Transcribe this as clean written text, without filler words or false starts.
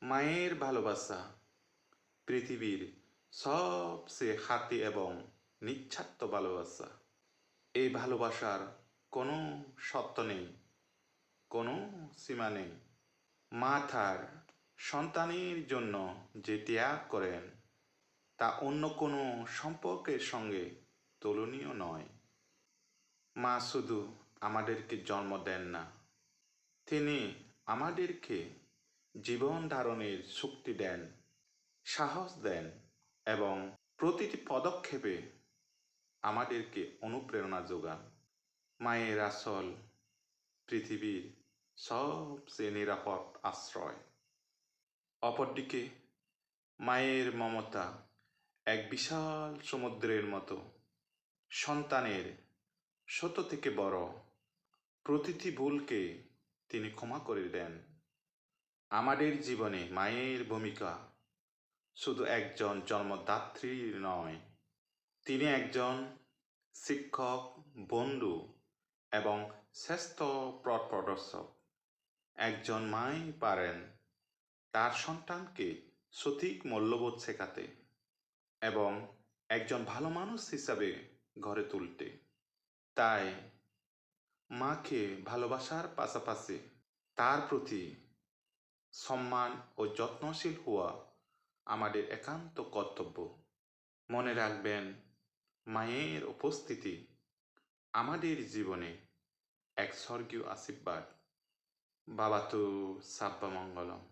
মায়ের ভালোবাসা পৃথিবীর সবচেয়ে খাঁটি এবং নিঃস্বার্থ ভালোবাসা। এই ভালোবাসার কোনো শর্ত নেই, কোনো সীমা নেই। মা তার সন্তানের জন্য যে ত্যাগ করেন তা অন্য কোনো সম্পর্কের সঙ্গে তুলনীয় নয়। মা শুধু আমাদেরকে জন্ম দেন না, তিনি আমাদেরকে জীবন ধারণের শক্তি দেন, সাহস দেন এবং প্রতিটি পদক্ষেপে আমাদেরকে অনুপ্রেরণা যোগান। মায়ের আসল পৃথিবীর সবচেয়ে নিরাপদ আশ্রয়। অপরদিকে মায়ের মমতা এক বিশাল সমুদ্রের মতো, সন্তানের ছোট থেকে বড় প্রতিটি ভুলকে তিনি ক্ষমা করে দেন। আমাদের জীবনে মায়ের ভূমিকা শুধু একজন জন্মদাত্রী নয়, তিনি একজন শিক্ষক, বন্ধু এবং শ্রেষ্ঠ পথ প্রদর্শক। একজন মাই পারেন তার সন্তানকে সঠিক মূল্যবোধ শেখাতে এবং একজন ভালো মানুষ হিসাবে গড়ে তুলতে। তাই মাকে ভালোবাসার পাশাপাশি তার প্রতি সম্মান ও যত্নশীল হওয়া আমাদের একান্ত কর্তব্য। মনে রাখবেন, মায়ের উপস্থিতি আমাদের জীবনে এক স্বর্গীয় আশীর্বাদ। বাবাতু সাব্বা মঙ্গলম।